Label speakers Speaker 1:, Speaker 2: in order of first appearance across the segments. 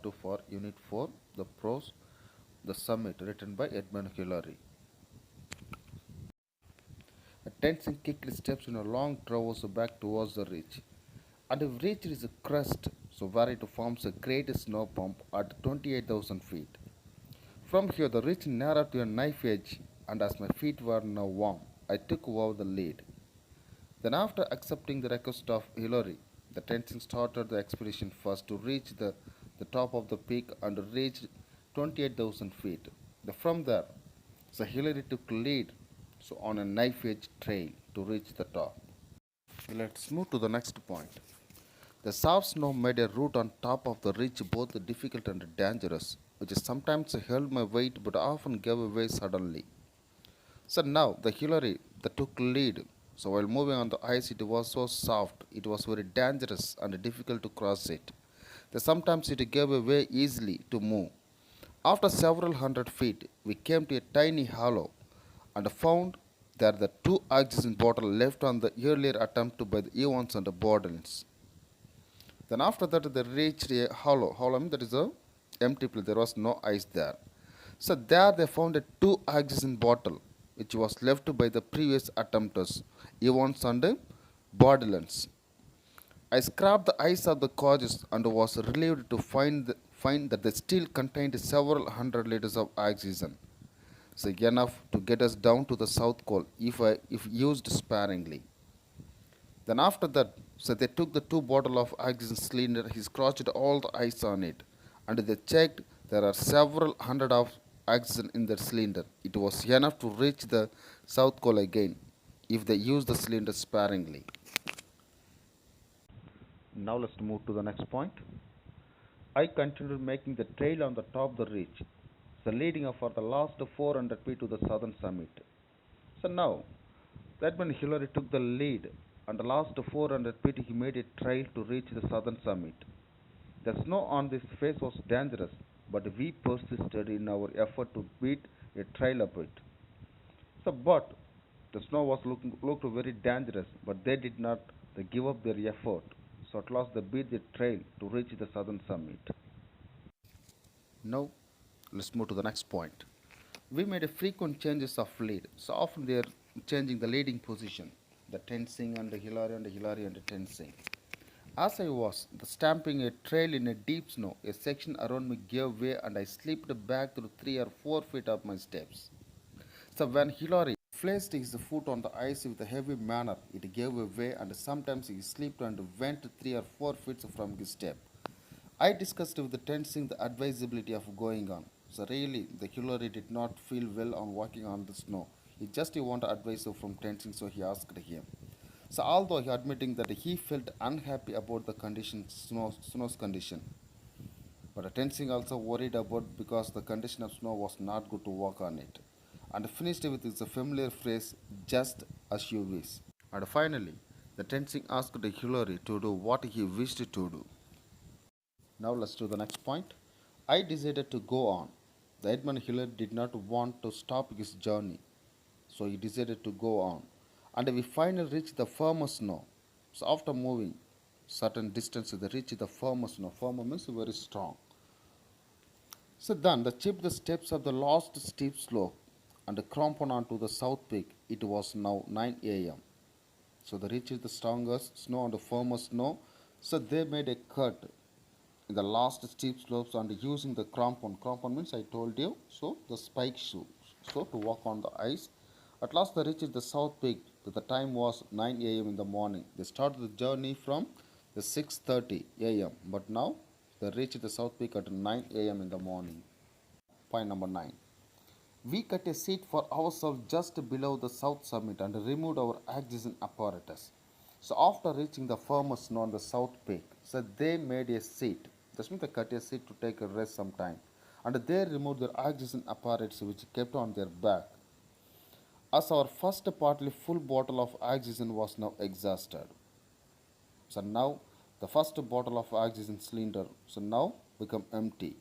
Speaker 1: Part 2 for Unit 4, the Prose, the Summit, written by Edmund Hillary. A tensing kicked steps in a long traverse back towards the ridge. And we've reached its crest, so where it forms a great snow pump at 28,000 feet. From here, the ridge narrowed to a knife edge, and as my feet were now warm, I took over the lead. Then, after accepting the request of Hillary, the Tenzing started the expedition first to reach the top of the peak and reached 28,000 feet. From there, so Hillary took lead on a knife edge trail to reach the top. Let's move to the next point. The soft snow made a route on top of the ridge both difficult and dangerous, which sometimes held my weight but often gave way suddenly. So now the Hillary that took lead. So while moving on the ice, it was so soft, it was very dangerous and difficult to cross it. Sometimes it gave way easily to move. After several hundred feet, we came to a tiny hollow and found there the two oxygen bottles left on the earlier attempt by the Evans and the Bordens. Then after that, they reached a hollow. Hollow means that is a empty place. There was no ice there. So there they found a two oxygen bottle which was left by the previous attempters, Evans and Baudelaire. I scraped the ice of the cages and was relieved to find that they still contained several hundred liters of oxygen, so enough to get us down to the South Pole if used sparingly. Then after that, so they took the two bottle of oxygen cylinder, he scratched all the ice on it, and they checked there are several hundred of oxygen in the cylinder. It was enough to reach the South Pole again if they used the cylinder sparingly. Now let's move to the next point. I continued making the trail on the top of the ridge, so leading up for the last 400 feet to the southern summit. So now, that when Hillary took the lead, and the last 400 feet he made a trail to reach the southern summit. The snow on this face was dangerous, but we persisted in our effort to beat a trail up it. But the snow was looked very dangerous, but they did not give up their effort. So at last they beat the trail to reach the southern summit. Now, let's move to the next point. We made a frequent changes of lead. So often they are changing the leading position. The Tenzing and the Hillary and the Hillary and the Tenzing. As I was stamping a trail in a deep snow, a section around me gave way and I slipped back through 3 or 4 feet of my steps. So when Hillary placed his foot on the ice with a heavy manner, it gave way and sometimes he slipped and went 3 or 4 feet from his step. I discussed with the Tenzing the advisability of going on. So really, the Hillary did not feel well on walking on the snow. He wanted advice from Tenzing, so he asked him. So although he admitting that he felt unhappy about the snow's condition, but Tenzing also worried about because the condition of snow was not good to walk on it, and finished with his familiar phrase, "just as you wish." And finally, the Tenzing asked Hillary to do what he wished to do. Now let's do the next point. I decided to go on. The Edmund Hillary did not want to stop his journey, so he decided to go on. And we finally reached the firmer snow. So after moving certain distance, they reached the firmer snow. Firmer means very strong. So then they chipped the steps of the last steep slope and cramped onto the south peak. It was now 9 a.m. So they reached the strongest snow and the firmer snow. So they made a cut in the last steep slopes and using the crampon. Crampon means I told you, so the spike shoes. So to walk on the ice. At last they reached the south peak. The time was 9 a.m. in the morning. They started the journey from the 6:30 a.m. But now they reached the south peak at 9 a.m. in the morning. Point number 9. We cut a seat for ourselves just below the south summit and removed our oxygen apparatus. So after reaching the firmer snow on the south peak, so they made a seat. That means they cut a seat to take a rest some time. And they removed their oxygen apparatus which kept on their back. As our first partly full bottle of oxygen was now exhausted. So now the first bottle of oxygen cylinder so now become empty.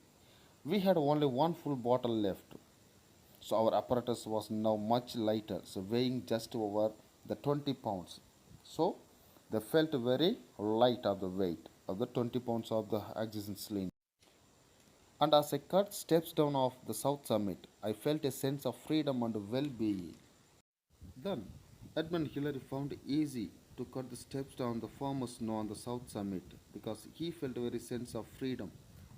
Speaker 1: We had only one full bottle left. So our apparatus was now much lighter, so weighing just over the 20 pounds. So they felt very light of the weight of the 20 pounds of the oxygen cylinder. And as I cut steps down off the south summit, I felt a sense of freedom and well being. Then, Edmund Hillary found it easy to cut the steps down the firmer snow on the south summit because he felt a very sense of freedom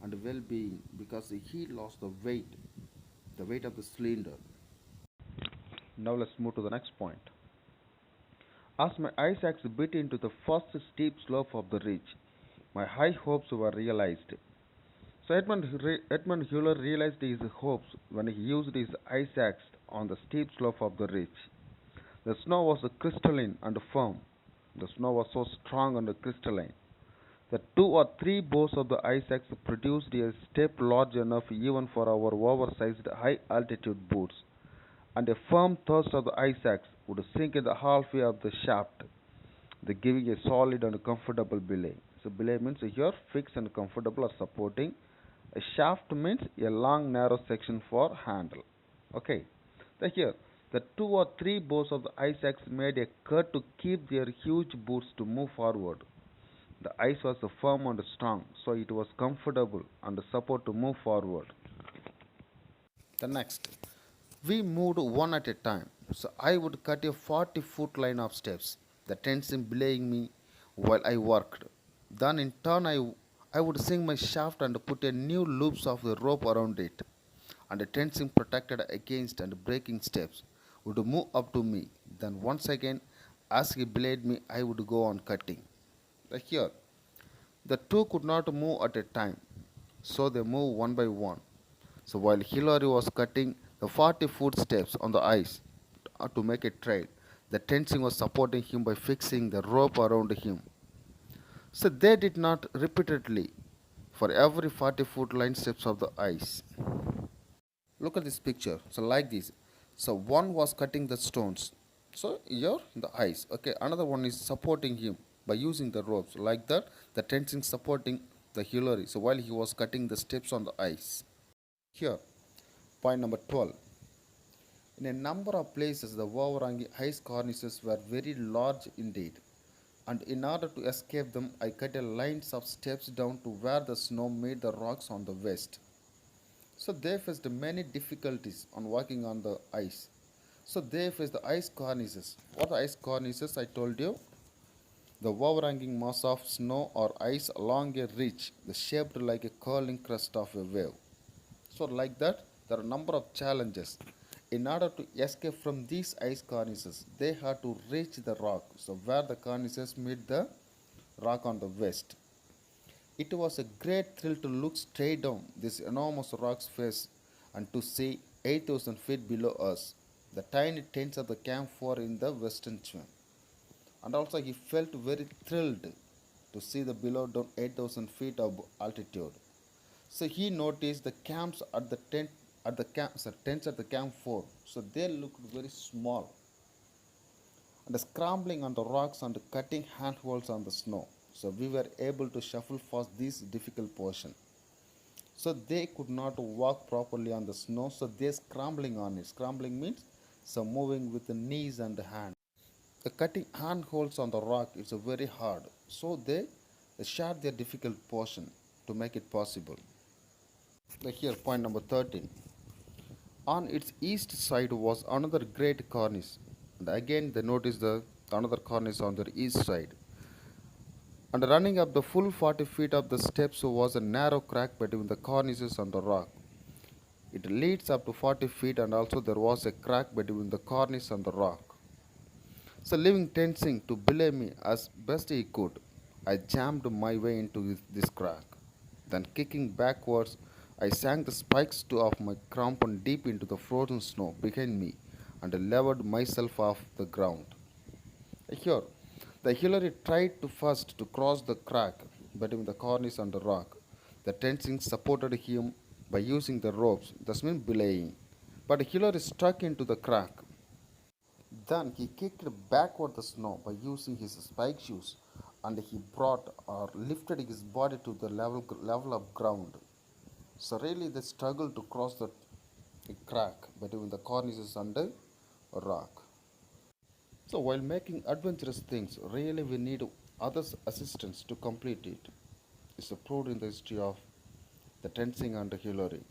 Speaker 1: and well being because he lost the weight of the cylinder. Now let's move to the next point. As my ice axe bit into the first steep slope of the ridge, my high hopes were realized. So Edmund Hewler realized his hopes when he used his ice axe on the steep slope of the ridge. The snow was crystalline and firm. The snow was so strong and crystalline that two or three blows of the ice axe produced a step large enough even for our oversized high altitude boots, and a firm thrust of the ice axe would sink in the halfway of the shaft, the giving a solid and comfortable belay. So belay means here fixed and comfortable or supporting. A shaft means a long narrow section for handle. Okay. The here the two or three blows of the ice axe made a cut to keep their huge boots to move forward. The ice was firm and strong, so it was comfortable and support to move forward. The next, we moved one at a time. So I would cut a 40-foot line of steps, the tensing belaying me while I worked. Then in turn I would sing my shaft and put a new loops of the rope around it. And the tensing protected against and breaking steps would move up to me. Then once again, as he belayed me, I would go on cutting. Here, the two could not move at a time, so they moved one by one. So while Hillary was cutting the 40-foot steps on the ice to make a trail, the tensing was supporting him by fixing the rope around him. So they did not repeatedly for every 40-foot line steps of the ice. Look at this picture. So like this. So one was cutting the stones. So here the ice. Okay. Another one is supporting him by using the ropes. Like that, the tensing supporting the Hillary. So while he was cutting the steps on the ice. Here, point number 12. In a number of places, the overhanging ice cornices were very large indeed, and in order to escape them, I cut a lines of steps down to where the snow made the rocks on the west. So they faced many difficulties on walking on the ice. So they faced the ice cornices. What are ice cornices? I told you. The overhanging mass of snow or ice along a ridge, shaped like a curling crest of a wave. So, like that, there are a number of challenges. In order to escape from these ice cornices, they had to reach the rock. So, where the cornices meet the rock on the west. It was a great thrill to look straight down this enormous rock's face and to see 8,000 feet below us, the tiny tents of the camphor in the western swim. And also, he felt very thrilled to see the below down 8,000 feet of altitude. So he noticed the camps at the tents at the camp 4. So they looked very small and scrambling on the rocks and cutting handholds on the snow. So we were able to shuffle past this difficult portion. So they could not walk properly on the snow, so they scrambling on it. Scrambling means so moving with the knees and the hands. The cutting handholds on the rock is very hard, so they shared their difficult portion to make it possible. Here, point number 13. On its east side was another great cornice, and again they noticed the another cornice on their east side. And running up the full 40 feet of the steps was a narrow crack between the cornices and the rock. It leads up to 40 feet, and also there was a crack between the cornice and the rock. So, leaving tensing to belay me as best he could, I jammed my way into this crack. Then, kicking backwards, I sank the spikes of my crampon deep into the frozen snow behind me and levered myself off the ground. Here, the Hillary tried to first to cross the crack between the cornice and the rock. The tensing supported him by using the ropes, thus means belaying. But Hillary struck into the crack. Then he kicked backward the snow by using his spike shoes, and he brought or lifted his body to the level of ground. So really they struggled to cross the crack between the cornices and the rock. So while making adventurous things, really we need others' assistance to complete it. It's proved in the history of the tensing and Hillary.